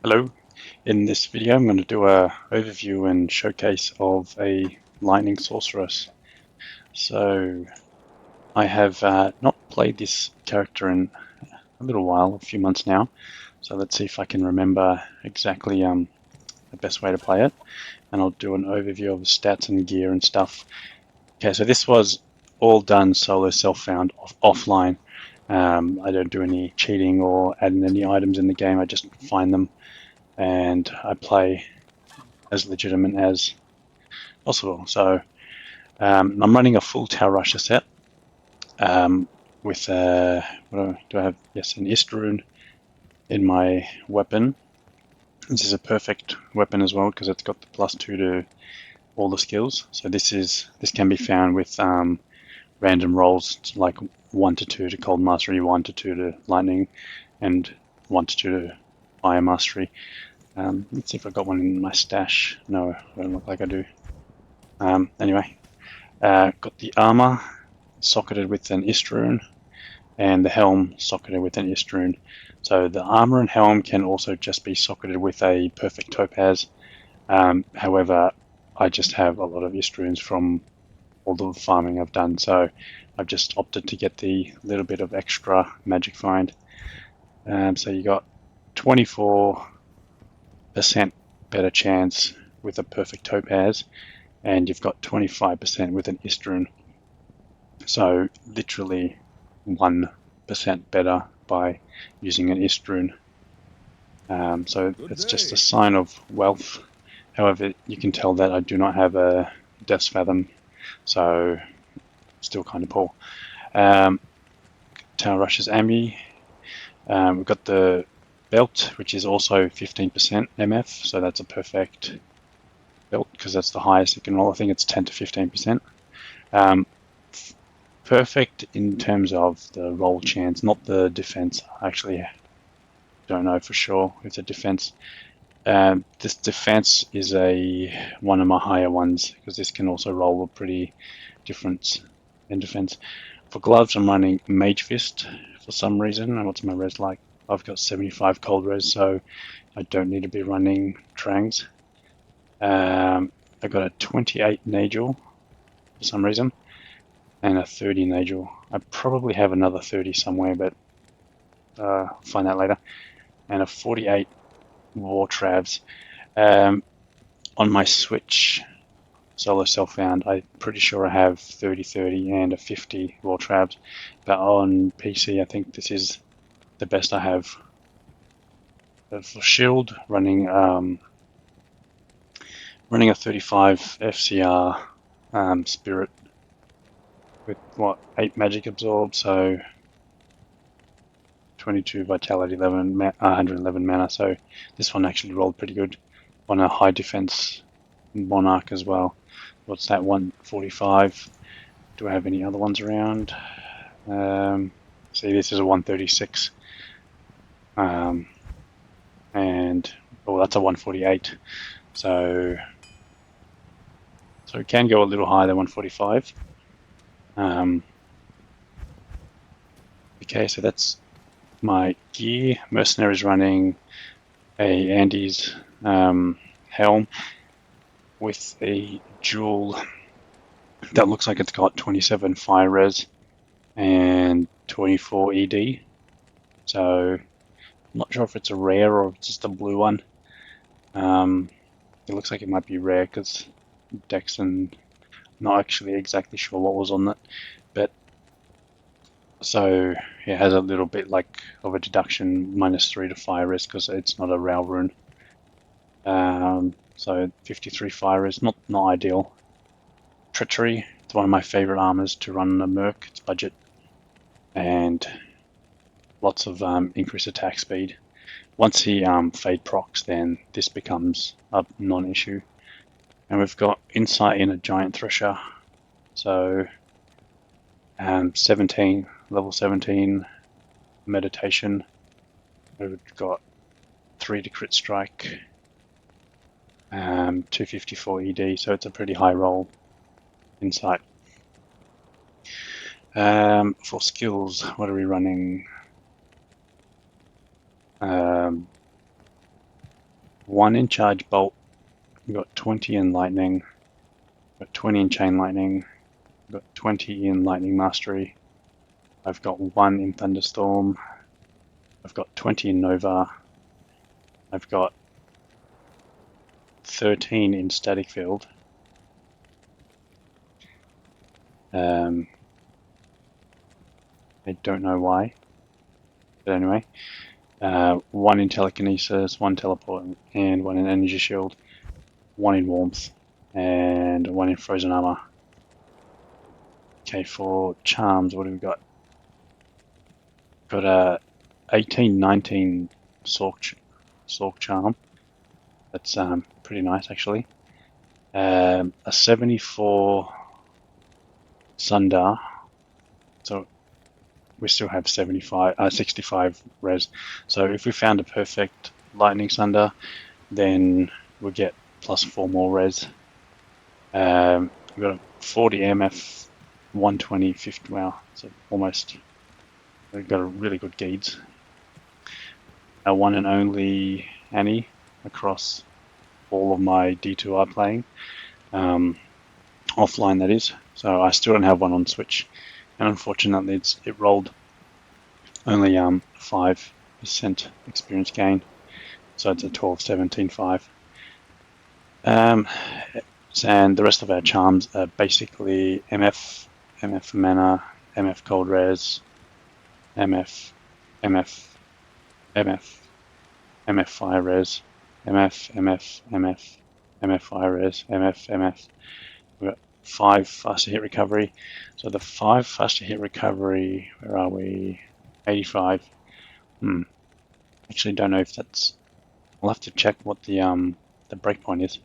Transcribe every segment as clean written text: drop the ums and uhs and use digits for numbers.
Hello. In this video I'm going to do a overview and showcase of a Lightning Sorceress. So I have not played this character in a little while, a few months now. So let's see if I can remember exactly the best way to play it. And I'll do an overview of the stats and gear and stuff. Okay, so this was all done solo self-found offline. I don't do any cheating or adding any items in the game. I just find them and I play as legitimate as possible. So I'm running a full Tower Rusher set with what do I have? Yes, an Istarune in my weapon. This is a perfect weapon as well because it's got the +2 to all the skills. So this can be found with random rolls like 1 to 2 to Cold Mastery, 1 to 2 to Lightning, and 1 to 2 to Fire Mastery. Let's see if I've got one in my stash. No, I don't look like I do. Anyway, got the armor socketed with an Istarune and the helm socketed with an Istarune. So the armor and helm can also just be socketed with a perfect topaz. However, I just have a lot of Istarunes from all the farming I've done, so I've just opted to get the little bit of extra magic find. So you got 24% better chance with a perfect topaz, and you've got 25% with an Istarune. So literally 1% better by using an Istarune. So it's just a sign of wealth. However, you can tell that I do not have a Death's Fathom, so still kind of poor. Tower Rush's Ambi. We've got the belt, which is also 15% MF, so that's a perfect belt because that's the highest it can roll. I think it's 10 to 15%. Perfect in terms of the roll chance, not the defense. I actually don't know for sure if the defense. This defense is one of my higher ones because this can also roll a pretty difference in defense. For gloves, I'm running Mage Fist for some reason. And what's my res like? I've got 75 cold res, so I don't need to be running Trangs. I've got a 28 Nagel for some reason, and a 30 Nagel. I probably have another 30 somewhere, but I'll find that later. And a 48 War Travs. On my Switch solo self-found, I'm pretty sure I have 30-30 and a 50 War Travs, but on PC I think this is the best I have. For shield, running a 35 FCR spirit with 8 magic absorb, so 22 vitality, 111 mana. So this one actually rolled pretty good on a high defense monarch as well. What's that, 145? Do I have any other ones around? See, this is a 136. And that's a 148. So it can go a little higher than 145. Okay, so that's my gear. Mercenary's running a Andy's helm with a jewel that looks like it's got 27 fire res and 24 ED. So I'm not sure if it's a rare or it's just a blue one. It looks like it might be rare because Dex, and not actually exactly sure what was on it, but so it has a little bit like of a deduction, -3 to fire res because it's not a rail rune. So 53 fire res, not ideal. Treachery, it's one of my favorite armors to run a merc. It's budget and lots of increased attack speed. Once he fade procs, then this becomes a non-issue. And we've got insight in a giant thresher, so 17, level 17 meditation. We've got 3 to crit strike, 254 ED, so it's a pretty high roll. Insight. For skills, what are we running? 1 in charge bolt. We've got 20 in lightning. We've got 20 in chain lightning. We've got 20 in lightning mastery. I've got 1 in thunderstorm. I've got 20 in nova. I've got 13 in static field. I don't know why, but anyway. 1 in telekinesis, 1 teleport, and 1 in energy shield, 1 in warmth, and 1 in frozen armor. Okay, for charms, what do we got? Got a 18, 19 Sorc charm. That's pretty nice, actually. A 74 Sundar. So we still have 65 res. So if we found a perfect Lightning Sunder, then we'll get plus 4 more res. We've got a 40 MF, 120, 50. Wow, so almost. We've got a really good Geeds. Our one and only Annie across all of my D2R playing. Offline, that is. So I still don't have one on Switch. And unfortunately, it rolled only 5% experience gain. So it's a 12, 17, 5. And the rest of our charms are basically MF for mana, MF cold res, MF, MF, fire res, MF fire res, MF. We've got 5 faster hit recovery. So the 5 faster hit recovery, where are we? 85. Actually don't know if that's... I'll have to check what the breakpoint is.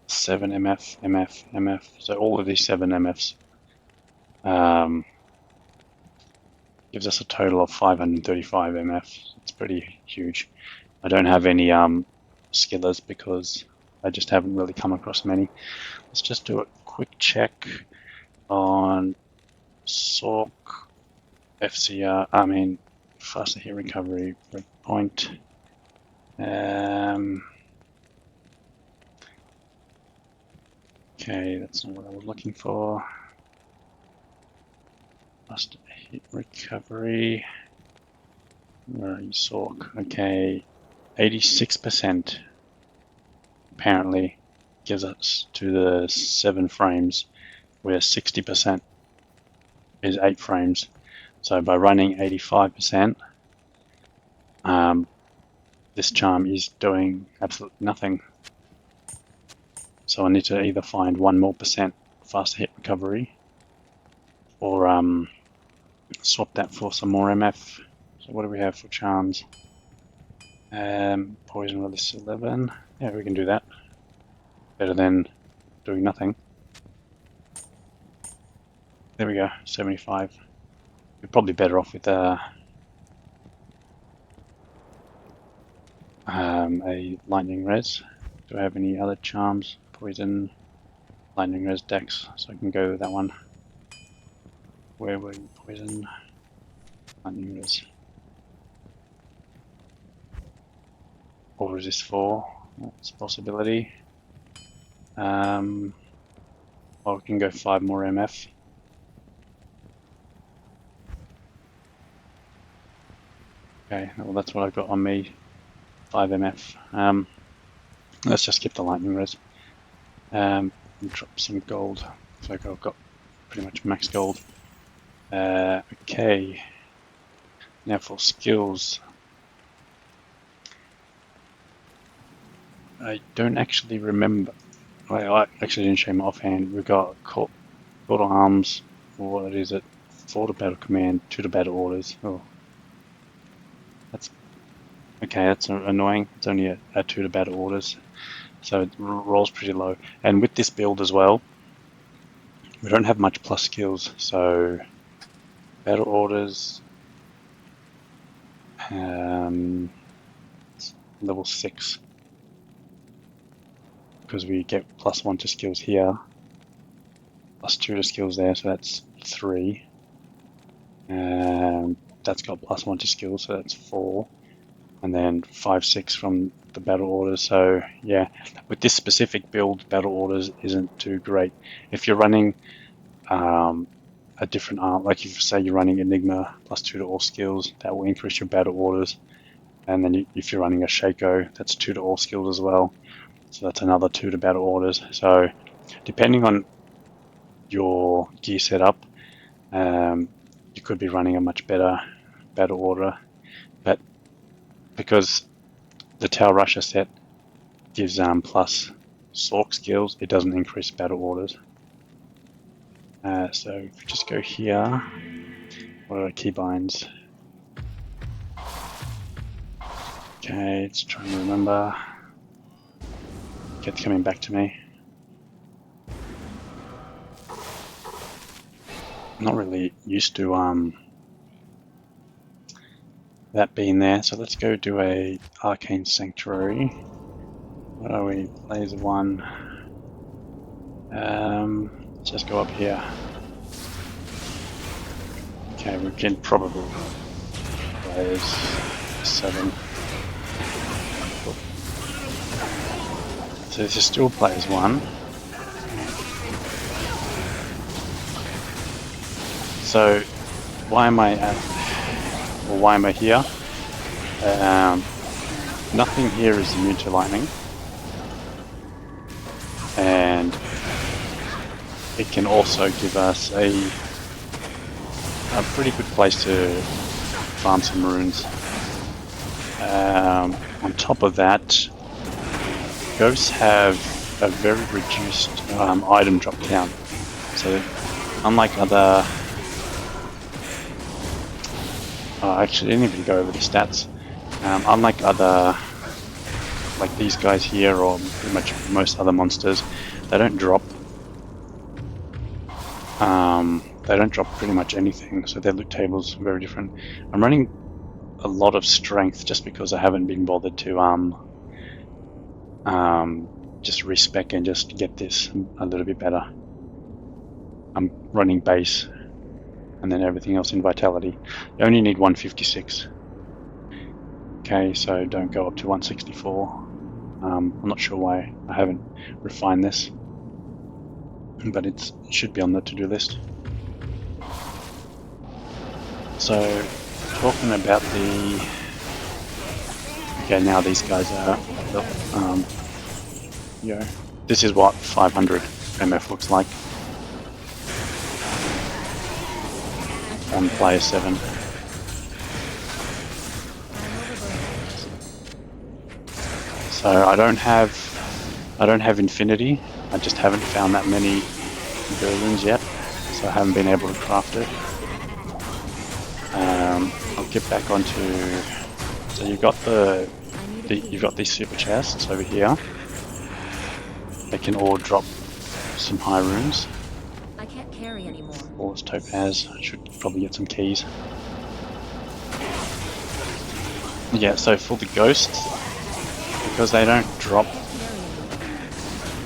7 MF. So all of these 7 MFs gives us a total of 535 MF. It's pretty huge. I don't have any skillers because I just haven't really come across many. Let's just do a quick check on Sorc, FCR, faster hit recovery, breakpoint. Okay, that's not what I was looking for. Faster hit recovery. Where are you, Sorc? Okay, 86% apparently gives us to the 7 frames, where 60% is 8 frames. So by running 85%, this charm is doing absolutely nothing. So I need to either find 1 more % faster hit recovery, or swap that for some more MF. So what do we have for charms? Poison release 11. Yeah, we can do that. Better than doing nothing. There we go, 75. We're probably better off with a lightning res. Do I have any other charms? Poison, lightning res, dex, so I can go with that one. Where were you? Poison, lightning res. Or resist 4, that's a possibility. Or we can go 5 more MF. Okay, well that's what I've got on me, 5 MF. Let's just skip the lightning res. And drop some gold. So I've got pretty much max gold. Okay. Now for skills. I don't actually remember. I actually didn't show my offhand. We've got Call to Arms. What is it? 4 to battle command, 2 to battle orders. Oh, that's okay. That's annoying. It's only a 2 to battle orders, so it rolls pretty low. And with this build as well, we don't have much plus skills. So battle orders, level 6. Because we get +1 to skills here, +2 to skills there, so that's 3. 2 that's got +1 to skill, so that's 4. And then 5, 6 from the battle orders. So yeah, with this specific build, battle orders isn't too great. If you're running a different arm, like if say you're running Enigma +2 to all skills, that will increase your battle orders. And then if you're running a Shaco, that's 2 to all skills as well. So that's another 2 to battle orders. So depending on your gear setup, you could be running a much better battle order. But because the Tower Rusher set gives plus Sorc skills, it doesn't increase battle orders. So if we just go here, what are the keybinds? Okay, it's trying to remember. Okay, it's coming back to me. I'm not really used to that being there, so let's go do a Arcane Sanctuary. What are we? Laser 1. Let's just go up here. Okay, we can probably play 7. So this is still players 1. So why am I here? Nothing here is immune to lightning, and it can also give us a pretty good place to farm some runes. On top of that, ghosts have a very reduced item drop count. So unlike other... actually, I didn't even go over the stats. Unlike other, like these guys here, or pretty much most other monsters, they don't drop. They don't drop pretty much anything, so their loot table's very different. I'm running a lot of strength just because I haven't been bothered to just respec and just get this a little bit better. I'm running base and then everything else in vitality. You only need 156. Okay, so don't go up to 164. I'm not sure why I haven't refined this, but it should be on the to-do list. So, talking about the... Okay, now these guys are... this is what 500 MF looks like on player 7. So I don't have infinity. I just haven't found that many buildings yet, so I haven't been able to craft it. I'll get back onto. So you've got you've got these super chests over here. They can all drop some high runes. I can't carry anymore. All this topaz. I should probably get some keys. Yeah. So for the ghosts, because they don't drop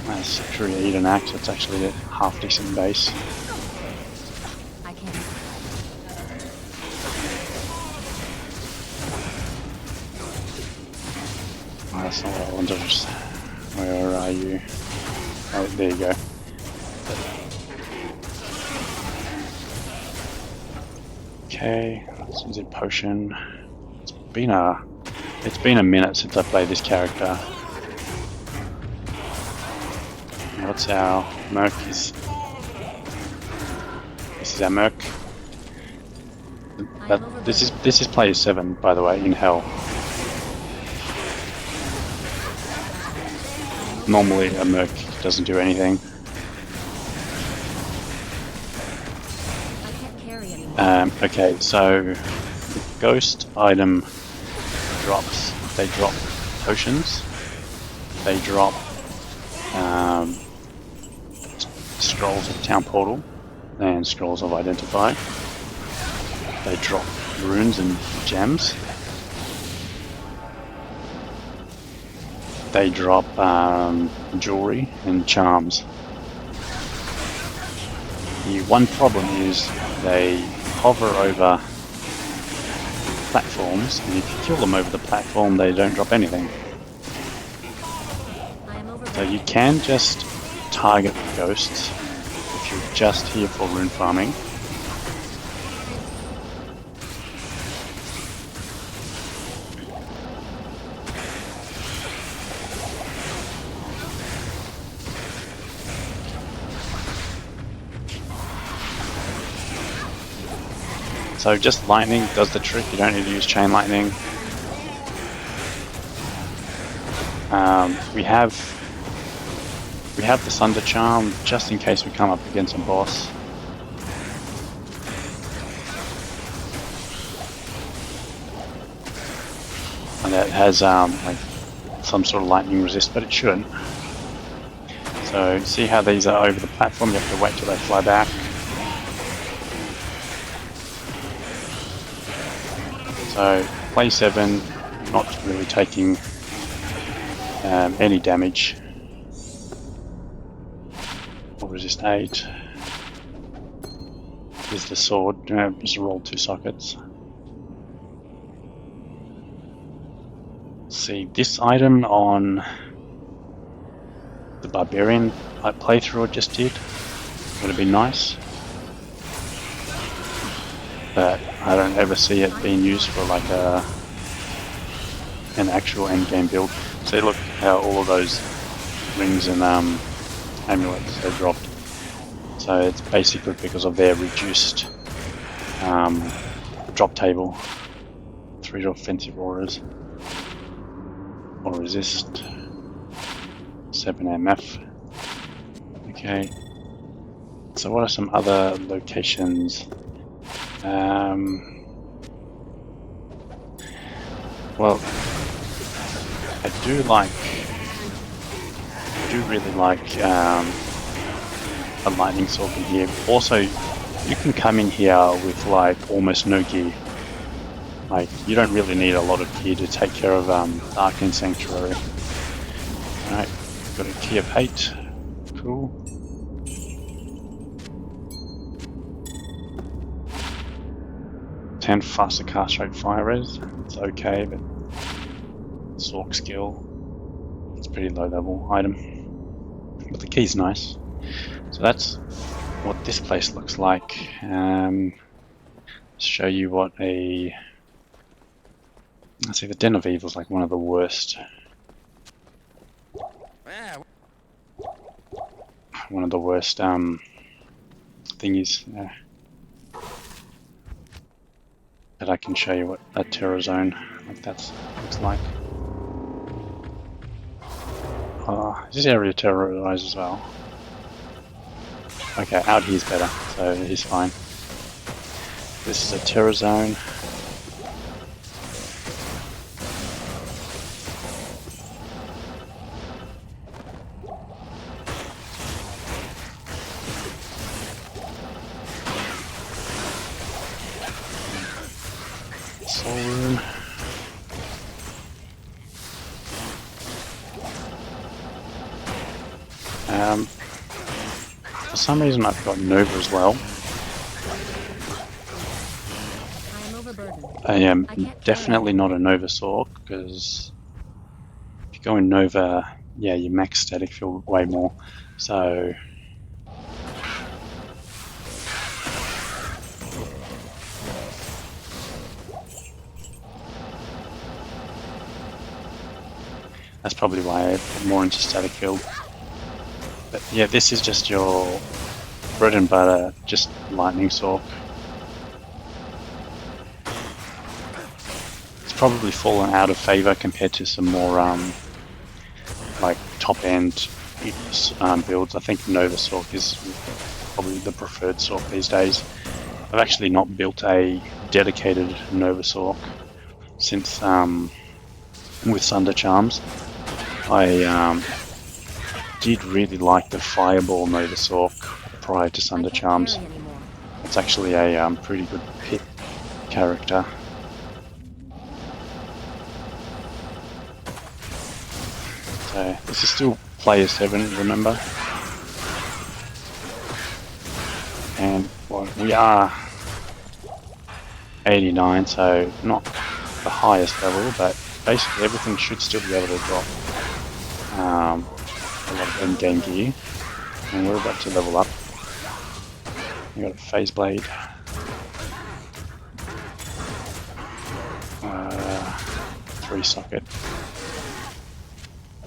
as create an axe, it's actually a half decent base. I can't. Oh, that's not what I wanted. Where are you? Oh, there you go. Okay, let's use a potion. It's been a minute since I played this character. What's our merc? This is our merc. This is player 7, by the way, in hell. Normally a merc doesn't do anything. I can't carry anymore. Okay, so the ghost item drops. They drop potions. They drop scrolls of town portal and scrolls of identify. They drop runes and gems. They drop jewelry and charms. The one problem is they hover over platforms, and if you kill them over the platform, they don't drop anything. So you can just target ghosts if you're just here for rune farming. So just lightning does the trick, you don't need to use chain lightning. We have the Thunder Charm just in case we come up against a boss. And that has like some sort of lightning resist, but it shouldn't. So see how these are over the platform, you have to wait till they fly back. So play 7, not really taking any damage. Or resist 8. Here's the sword, just roll 2 sockets. See, this item on the Barbarian playthrough I just did would have been nice. But I don't ever see it being used for like an actual endgame build. See, look how all of those rings and amulets are dropped. So it's basically because of their reduced drop table. 3 offensive auras. Or resist. 7 MF. Okay. So what are some other locations? Well, I do really like a Lightning Sorc in here. Also, you can come in here with like almost no gear. Like, you don't really need a lot of gear to take care of Arcane Sanctuary. Alright, got a key of hate. Cool. Faster cast rate fire res. It's okay, but Sorc skill, it's pretty low level item. But the key's nice. So that's what this place looks like. Show you what a... Let's see, the Den of Evil is like one of the worst. One of the worst thingies. But I can show you what a terror zone like that looks like. Is this area terrorized as well? Okay, out here's better, so he's fine. This is a terror zone. Soul room. For some reason I've got Nova as well. I am definitely not a Nova Sorc, because if you go in Nova, yeah, you max static field way more. So that's probably why I put more into static field. But yeah, this is just your bread and butter, just Lightning Sorc. It's probably fallen out of favor compared to some more like top end builds. I think Nova Sorc is probably the preferred Sorc these days. I've actually not built a dedicated Nova Sorc since with Thunder Charms. I did really like the Fireball Nova Sorc prior to Thunder Charms. It's actually a pretty good pit character. So this is still player 7, remember? And well, we are 89, so not the highest level, but basically everything should still be able to drop a lot of endgame gear. And we're about to level up. We got a phase blade. 3 socket.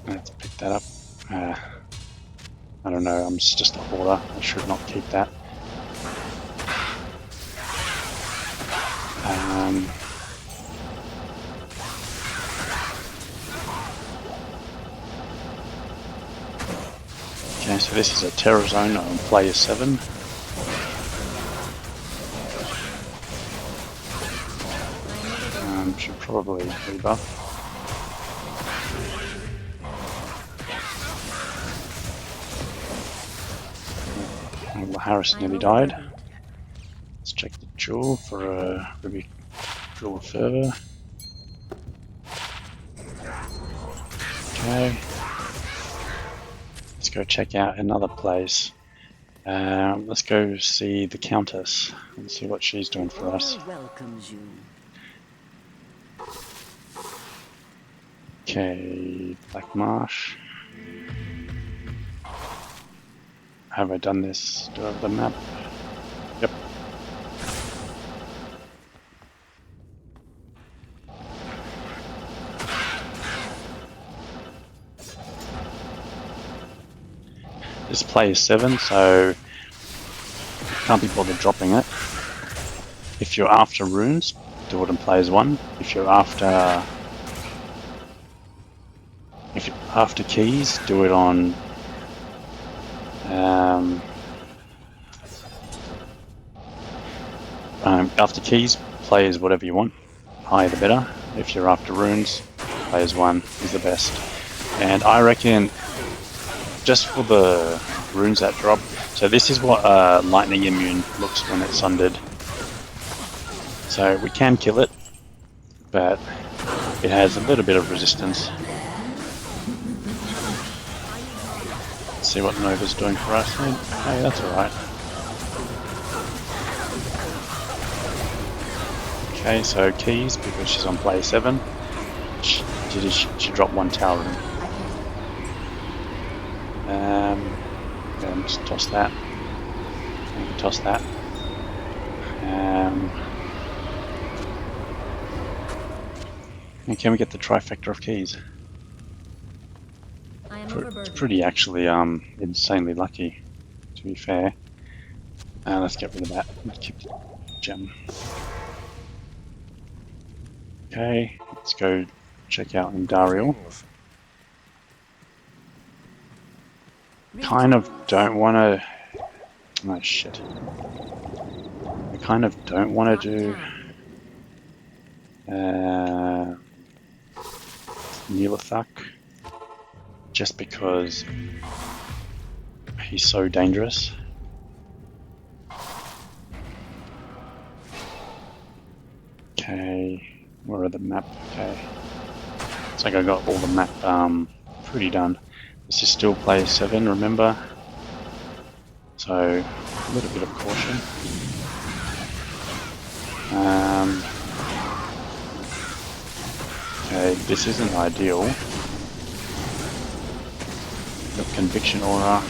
Let's pick that up. I don't know, I'm just a hoarder. I should not keep that. Okay, so this is a terror zone on player 7. Should probably rebuff. Harris nearly died. Let's check the jewel for a ruby jewel of fervor. Okay. Let's go check out another place. Let's go see the Countess and see what she's doing for us. Okay, Black Marsh. Have I done this? Do I have the map? Yep. This play is 7, so can't be bothered dropping it. If you're after runes, do it in players 1. If you're after keys, do it on after keys, players whatever you want. Higher the better. If you're after runes, players 1 is the best. And I reckon just for the runes that drop, so this is what lightning immune looks when it's sundered. So we can kill it, but it has a little bit of resistance. Let's see what Nova's doing for us. Hey, that's alright. Okay, so keys, because she's on play 7. She dropped 1 tower rune. Just toss that. You can toss that. And can we get the trifecta of keys? It's pretty actually insanely lucky, to be fair. Let's get rid of that. Let's keep the gem. Okay, let's go check out Andariel. Kind of don't want to... Oh shit. I kind of don't want to do... Nihlathak. Just because he's so dangerous. Okay, where are the map? Okay. It's like I got all the map pretty done. This is still player 7, remember? So, a little bit of caution. Okay, this isn't ideal. Got conviction aura.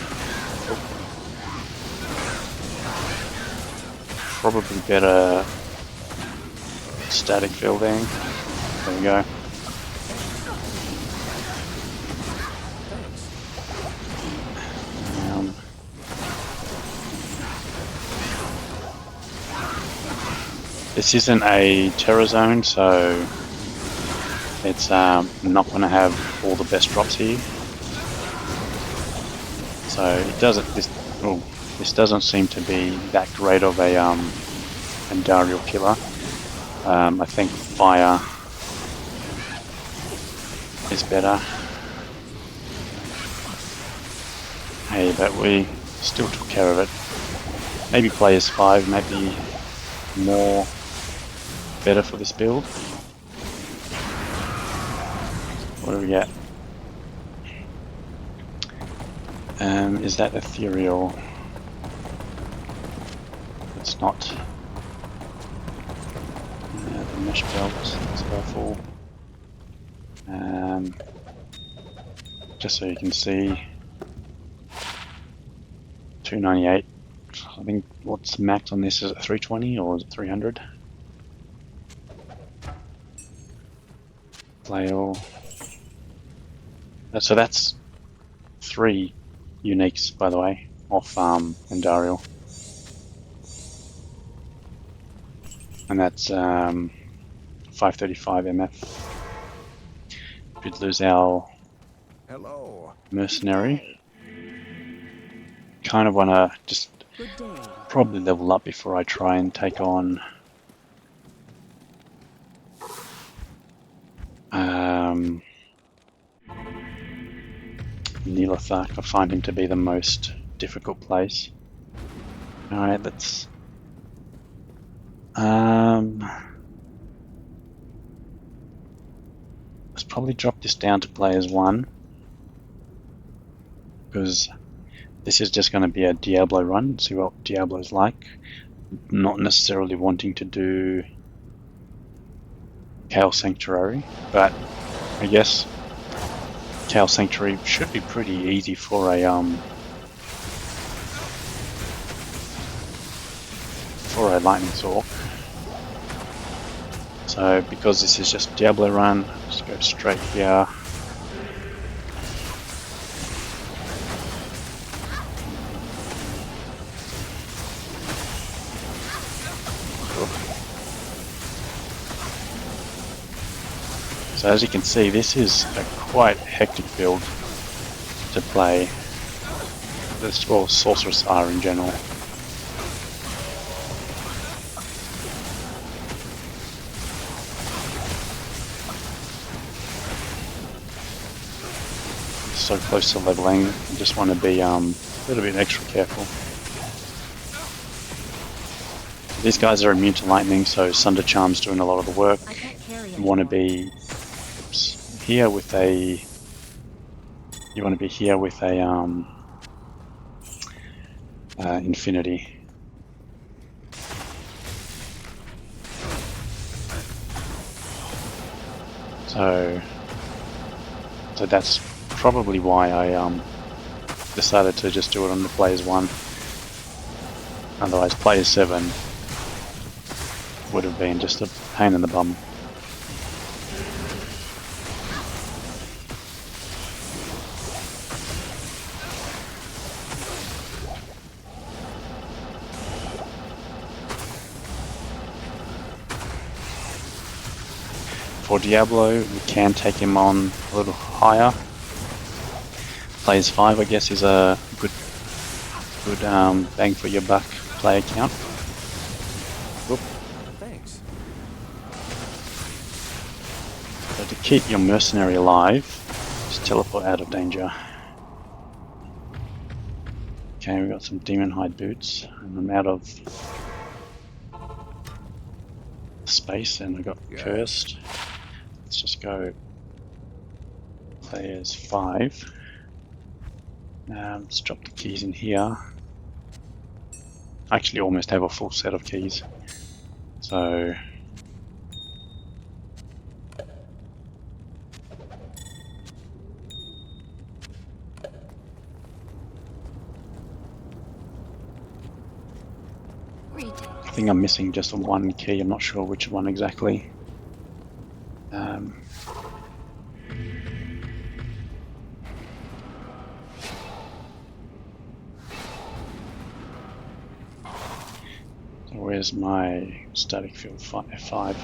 Probably better static fielding. There we go. This isn't a terror zone, so it's not going to have all the best drops here. So it doesn't. This doesn't seem to be that great of a Andariel killer. I think fire is better. Hey, but we still took care of it. Maybe players 5, maybe more better for this build. What do we get? Is that ethereal? It's not. mesh belt, spellful. Just so you can see, 298. I think what's max on this is at 320 or is it 300? Flail. So that's 3 uniques, by the way, off Andariel. And that's 535 MF. We'd lose our mercenary. Kind of want to just probably level up before I try and take on Nihlathak. I find him to be the most difficult place. Alright, let's probably drop this down to players 1, because this is just going to be a Diablo run, see what Diablo's like. Not necessarily wanting to do Chaos Sanctuary, but I guess Chaos Sanctuary should be pretty easy for a Lightning Sorc. So because this is just Diablo run, just go straight here. So as you can see, this is a quite hectic build to play. That's what Sorceress are in general. So close to leveling, I just want to be a little bit extra careful. These guys are immune to lightning, so Sunder Charm's doing a lot of the work. You want to be here with a infinity. So that's probably why I decided to just do it on the players 1. Otherwise players 7 would have been just a pain in the bum. For Diablo, we can take him on a little higher. Players 5, I guess, is a good bang for your buck player count. Whoop. Thanks. So to keep your mercenary alive, just teleport out of danger. Okay, we've got some demon hide boots, and I'm out of space, and I got cursed. Let's just go players 5. Let's drop the keys in here. I actually almost have a full set of keys. So I think I'm missing just one key, I'm not sure which one exactly. Where's my static field F5?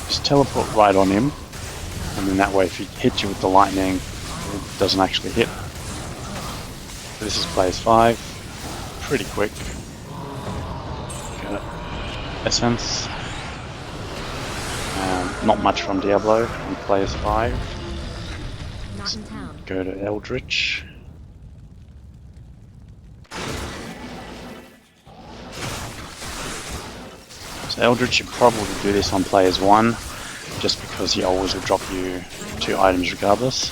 Just teleport right on him, and then that way if he hits you with the lightning, it doesn't actually hit. So this is players 5, pretty quick. Got essence. Not much from Diablo on players 5. Not in town. Go to Eldritch. So Eldritch, you probably do this on players 1, just because he always will drop you 2 items regardless.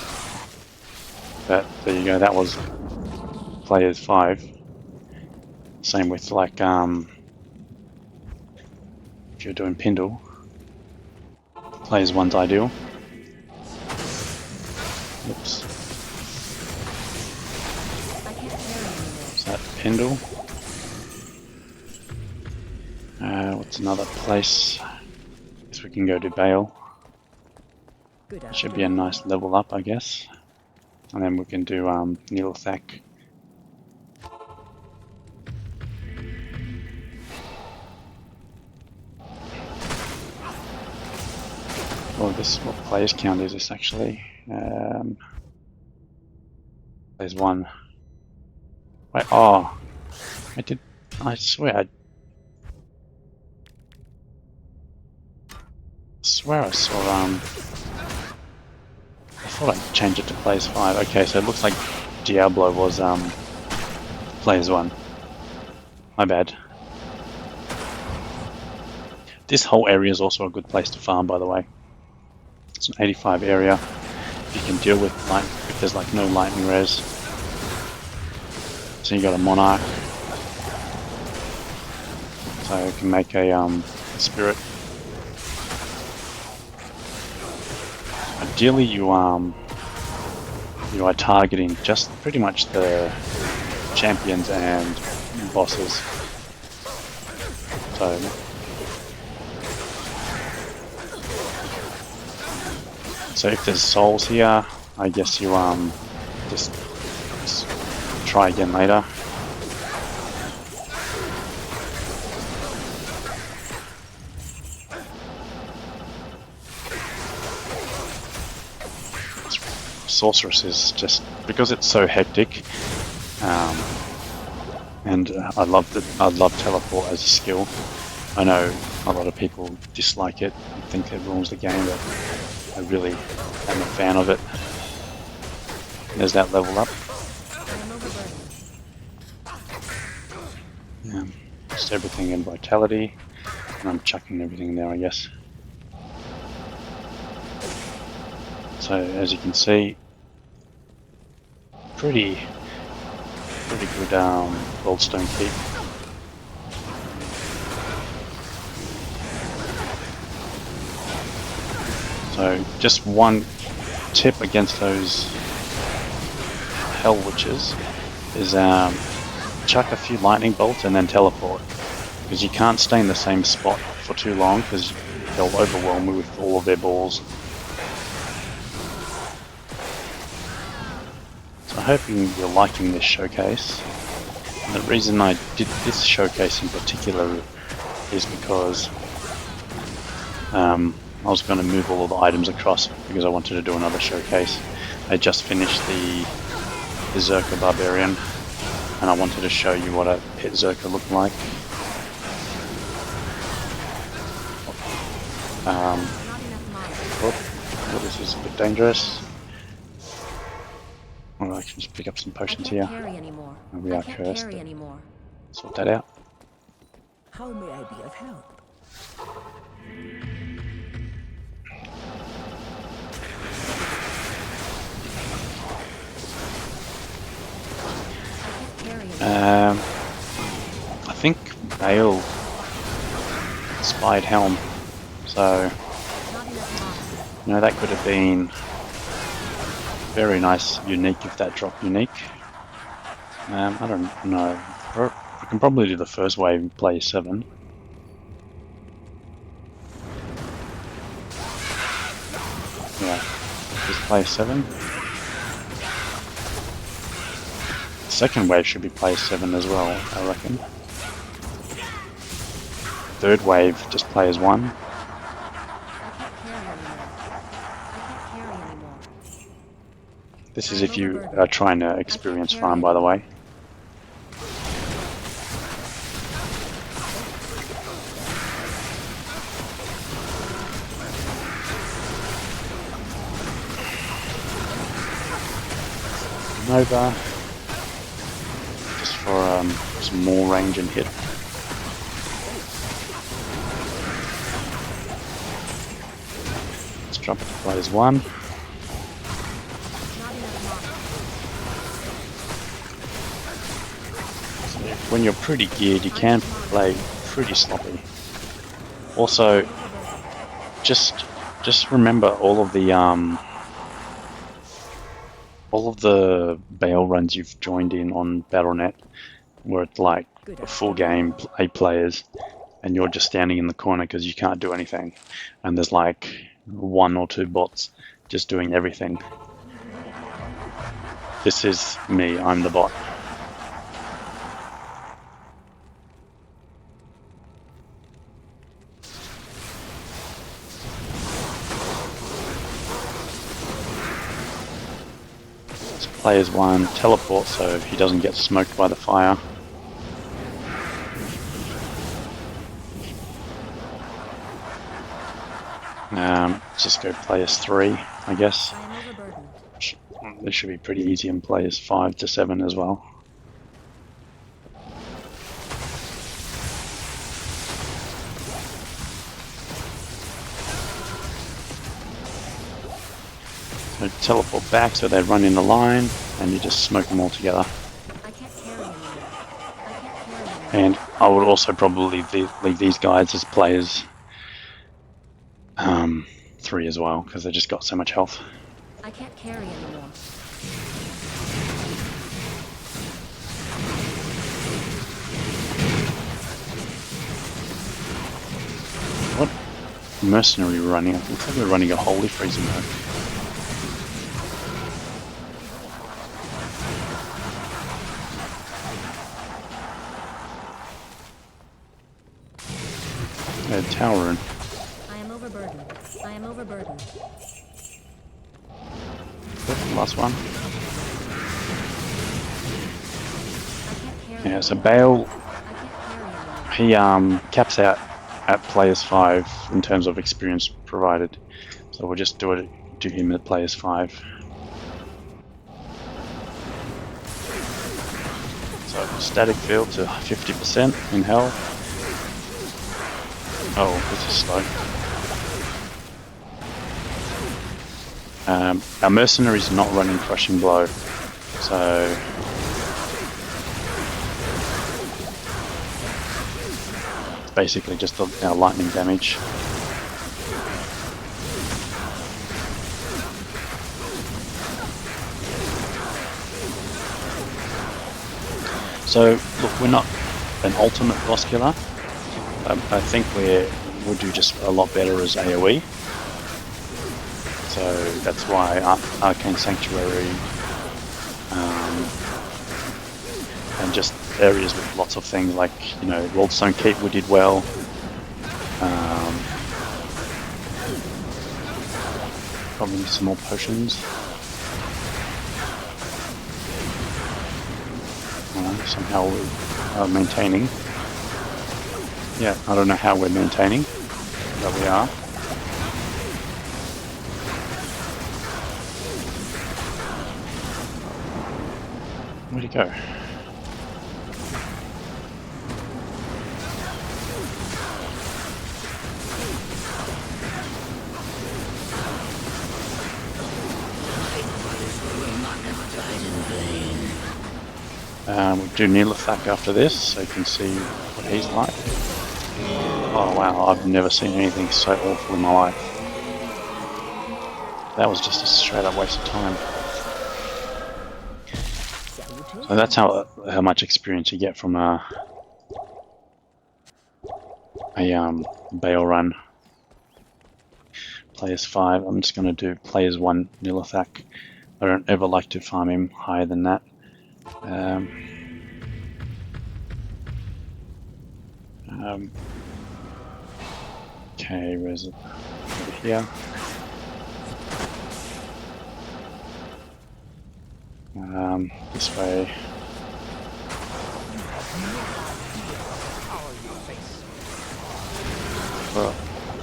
But there you go, that was players 5. Same with like if you're doing Pindle, players 1's ideal. Oops. Is that Pindle? What's another place? Guess we can go to Baal. Should be a nice level up, I guess. And then we can do Nihlathak. Oh, this what players count is this actually? There's 1. Wait, oh, I swear I I saw I thought I'd change it to players 5. Okay, so it looks like Diablo was players 1. My bad. This whole area is also a good place to farm, by the way. It's an 85 area. You can deal with if there's like no lightning res. So you got a monarch. So you can make a spirit. Ideally, you are targeting just pretty much the champions and bosses. So if there's souls here, I guess you just try again later. Sorceress is just because it's so hectic, and I love teleport as a skill. I know a lot of people dislike it and think it ruins the game, but I really am a fan of it. There's that level up. Just everything in vitality, and I'm chucking everything there, I guess. So as you can see, pretty good Worldstone keep. So just one tip against those hell witches is chuck a few lightning bolts and then teleport, because you can't stay in the same spot for too long because they'll overwhelm you with all of their balls. So I'm hoping you're liking this showcase. And the reason I did this showcase in particular is because I was going to move all of the items across because I wanted to do another showcase. I just finished the Berserker Barbarian, and I wanted to show you what a pit Zerker looked like. Oh, this is a bit dangerous. Well, I can just pick up some potions here. And we are cursed. Sort that out. How may I be of help? I think Baal spied Helm, so that could have been very nice, unique if that dropped unique. I don't know. I can probably do the first wave and play 7. Yeah, just play 7. Second wave should be play 7 as well, I reckon. Third wave, just play as 1. This is if you are trying to experience farm, by the way. Nova, just for some more range and hit. Let's drop it to play as 1. when you're pretty geared, you can play pretty sloppy. Also, just remember all of the Baal runs you've joined in on Battle.net, where it's like a full game, 8 players, and you're just standing in the corner because you can't do anything, and there's like 1 or 2 bots just doing everything. This is me, I'm the bot. So players 1 teleport so he doesn't get smoked by the fire. Just go players 3, I guess. I am overburdened. This should be pretty easy in players 5 to 7 as well. So teleport back so they run in a line and you just smoke them all together. I can't carry anymore. I can't carry anymore. And I would also probably leave these guys as players 3 as well, because they just got so much health. I can't carry anymore. What mercenary we're running? It looks like we're running a holy freezer mode. Tower rune. I am overburdened. I am overburdened. Last one. I can't carry Yeah, so Baal, I can't carry anymore. he caps out at players 5 in terms of experience provided. So we'll just do him at players 5. So static field to 50% in hell. Oh, this is slow. Our mercenary's not running crushing blow, so it's basically just our lightning damage. So look, we're not an ultimate boss killer. I think we'll do just a lot better as AoE. So that's why Arcane Sanctuary and just areas with lots of things like, you know, Worldstone Keep we did well. Probably need some more potions. Somehow we are maintaining. Yeah, I don't know how we're maintaining, but we are. Where'd he go? We'll do Nihlathak after this, so you can see what he's like. Oh wow, I've never seen anything so awful in my life. That was just a straight up waste of time. So that's how much experience you get from a Baal run. Players 5, I'm just going to do players 1 Nihlathak. I don't ever like to farm him higher than that. Okay, where's it? Over here. This way. Oh,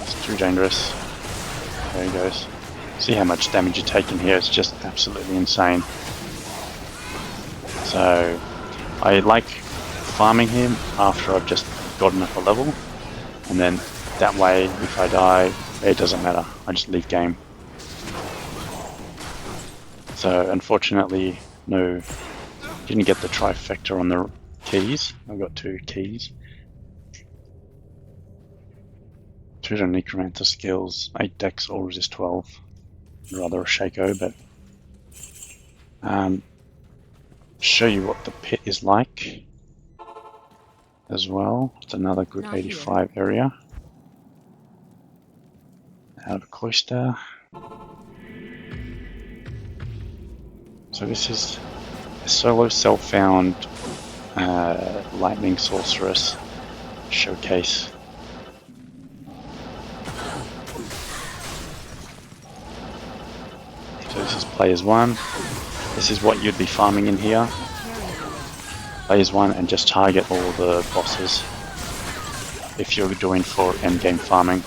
it's too dangerous. There he goes. See how much damage you take in here, it's just absolutely insane. So, I like farming him after I've just gotten up a level, and then that way, if I die, it doesn't matter, I just leave game. So, unfortunately, no, didn't get the trifecta on the keys. I've got 2 keys. 2 to Necromancer skills, 8 dex, all resist 12. Rather a Shaco, but show you what the pit is like as well. It's another good Not 85 area. Out of a cloister. So this is a solo self-found Lightning Sorceress showcase. So this is players 1. This is what you'd be farming in here. Players 1 and just target all the bosses if you're doing for endgame farming.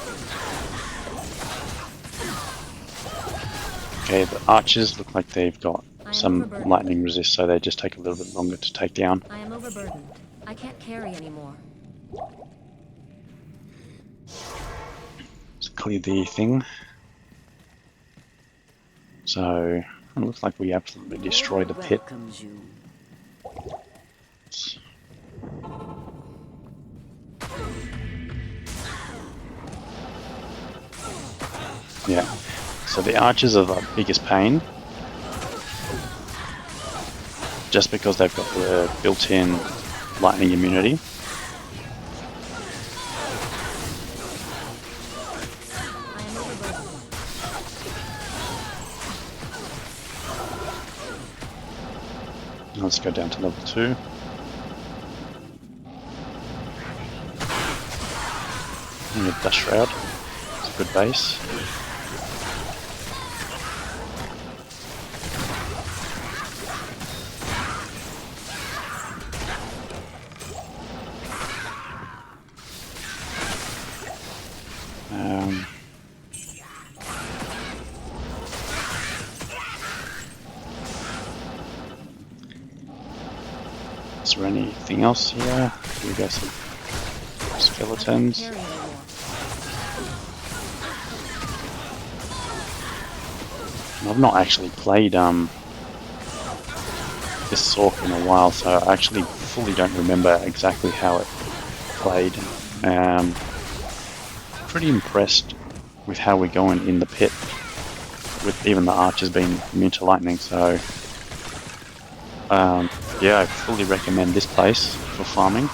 Okay, the archers look like they've got some lightning resist, so they just take a little bit longer to take down. I am overburdened. I can't carry anymore. Let's clear the thing. So it looks like we absolutely destroy the pit. Yeah. So the archers are the biggest pain, just because they've got the built-in lightning immunity. Let's go down to level 2. And get Dust Shroud. It's a good base. Is there anything else here? We got some skeletons. I've not actually played this Sorc in a while, so I actually fully don't remember exactly how it played. Pretty impressed with how we're going in the pit, with even the archers being immune to lightning, so yeah, I fully recommend this place for farming.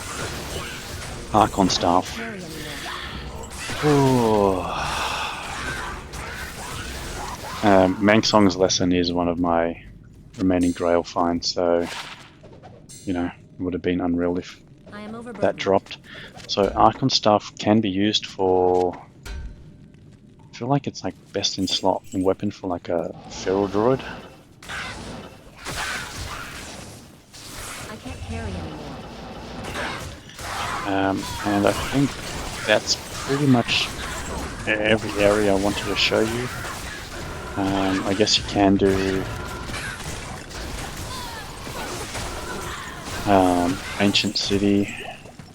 Arcane Staff. Mangsong's Lesson is one of my remaining Grail finds, so you know, it would have been unreal if that dropped. So Arcane Staff can be used for, I feel like it's like best in slot weapon for like a feral druid. I can't carry anymore. And I think that's pretty much every area I wanted to show you. I guess you can do Ancient City,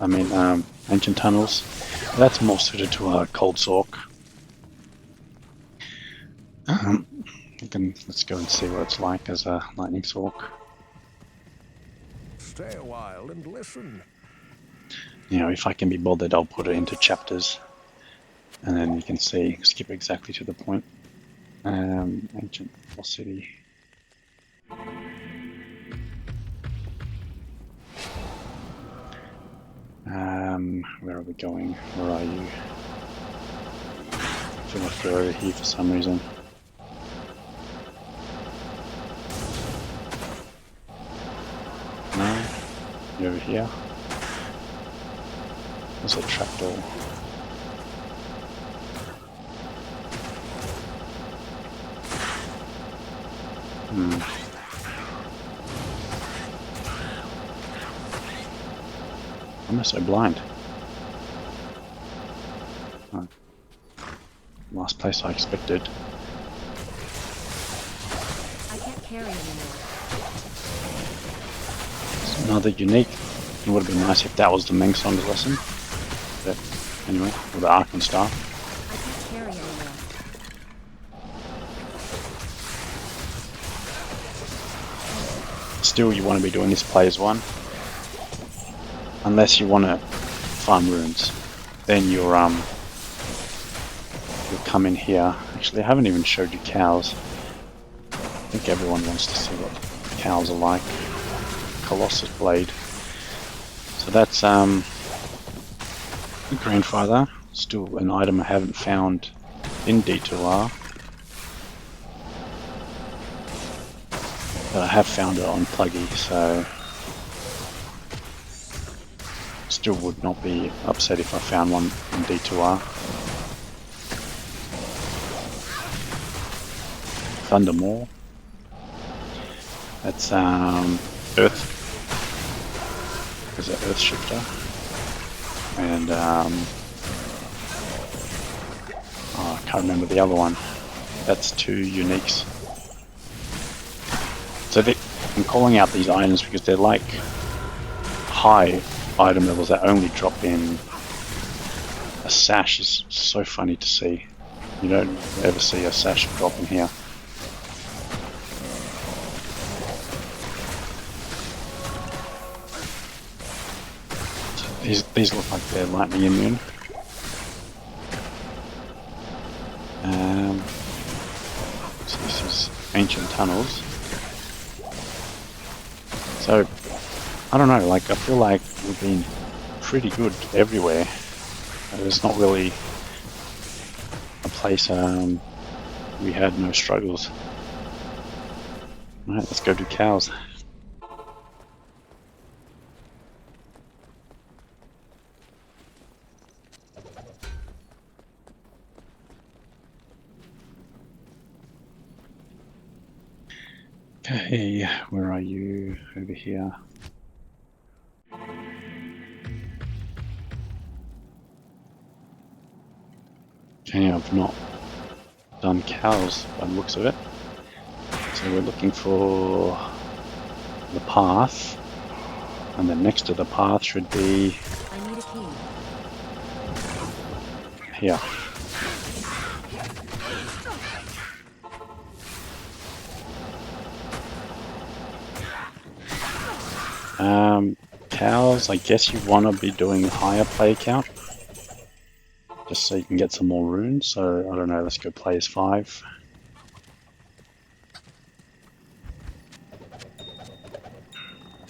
Ancient Tunnels. That's more suited to a Cold Sorc. Let's go and see what it's like as a Lightning Sorc. Stay a while and listen. You know, if I can be bothered, I'll put it into chapters, and then you can see, skip exactly to the point. Ancient City. Where are we going? Where are you? I feel like you're over here for some reason. No? You're over here? There's a trapdoor. Why am I so blind? Oh. Last place I expected. I can't carry anymore. It's another unique. It would have been nice if that was the Mangsong's Lesson. But anyway, or the Arcane Staff. I can't carry anymore. Still, you want to be doing this players 1. unless you want to farm runes, then you'll come in here. Actually, I haven't even showed you cows. I think everyone wants to see what cows are like. Colossus Blade. So that's Grandfather. Still an item I haven't found in D2R. But I have found it on Pluggy, so still would not be upset if I found one in D2R. Thundermaw. That's Earth. Is it Earth Shifter? And oh, I can't remember the other one. That's 2 uniques. So I'm calling out these items because they're like high item levels that only drop in. A sash is so funny to see. You don't ever see a sash drop in here. So these look like they're lightning immune. So this is Ancient Tunnels. So, I don't know, like I feel like we've been pretty good everywhere. There's not really a place we had no struggles. Alright, let's go do cows. Okay, where are you? Over here. Okay, I've not done cows by the looks of it. So we're looking for the path, and then next to the path should be I need a key. here. Cows, I guess you want to be doing higher player count, just so you can get some more runes. So I don't know, let's go play as 5.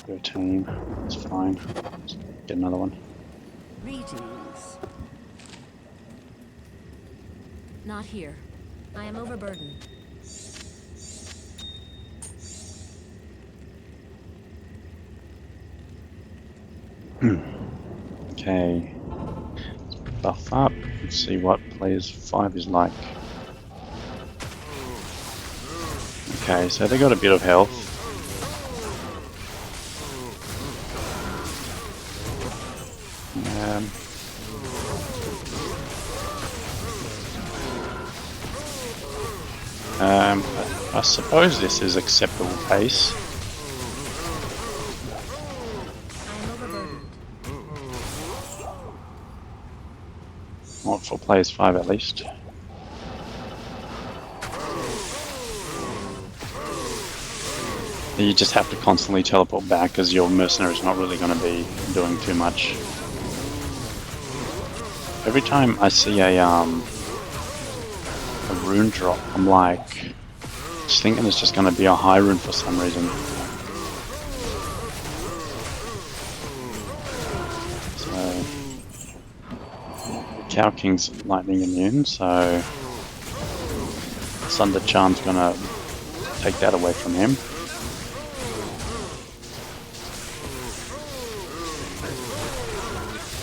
Go team, that's fine. Let's get another one. Greetings. Not here. I am overburdened. Okay, let's buff up and see what players 5 is like. Okay, so they got a bit of health. I suppose this is acceptable pace. I am overburdened. Not for players 5 at least. You just have to constantly teleport back because your mercenary's not really going to be doing too much. Every time I see a rune drop, I'm like, just thinking it's just going to be a high rune for some reason. So, Cow King's lightning immune, so Sunder Charm's going to take that away from him.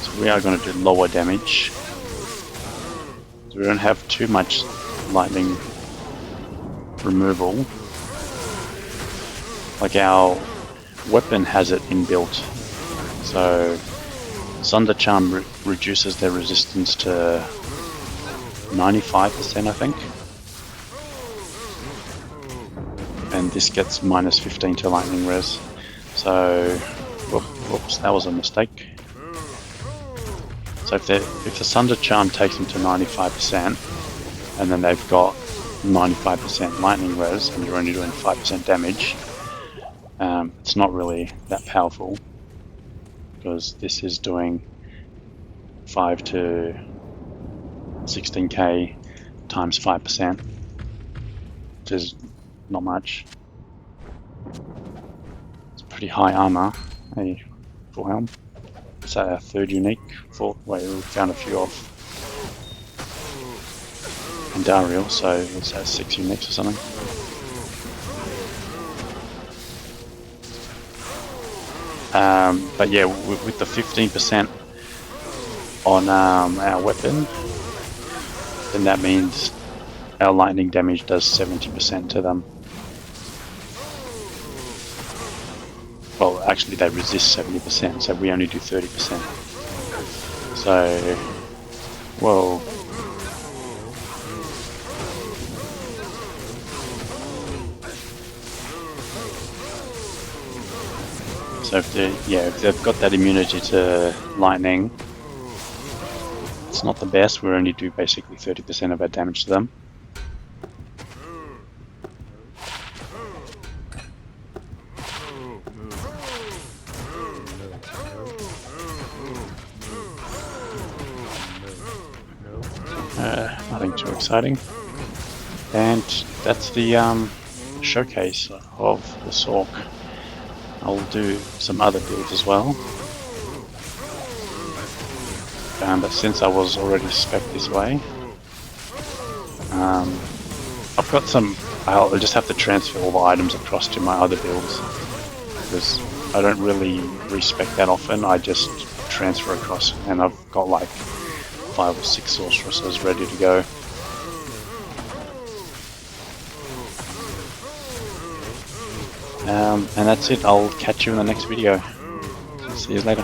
So we are going to do lower damage. So we don't have too much lightning removal. Like our weapon has it inbuilt. So Sunder Charm reduces their resistance to 95%, I think. And this gets minus 15 to lightning res. So, whoops, that was a mistake. So if the Sunder Charm takes them to 95%, and then they've got 95% lightning res, and you're only doing 5% damage, it's not really that powerful. because this is doing 5 to 16k times 5%, which is not much. It's pretty high armor, a full helm. It's a 3rd unique. Wait, we found a few off Andariel, so it's at 6 uniques or something. But yeah, with the 15% on our weapon, then that means our lightning damage does 70% to them. Well, actually they resist 70%, so we only do 30%. So, whoa. So if they've got that immunity to lightning, it's not the best. We only do basically 30% of our damage to them. Nothing too exciting. And that's the showcase of the Sorc. I'll do some other builds as well. But since I was already spec this way, I've got some. I'll just have to transfer all the items across to my other builds because I don't really respec that often. I just transfer across, and I've got like 5 or 6 sorceresses ready to go. And that's it. I'll catch you in the next video. See you later.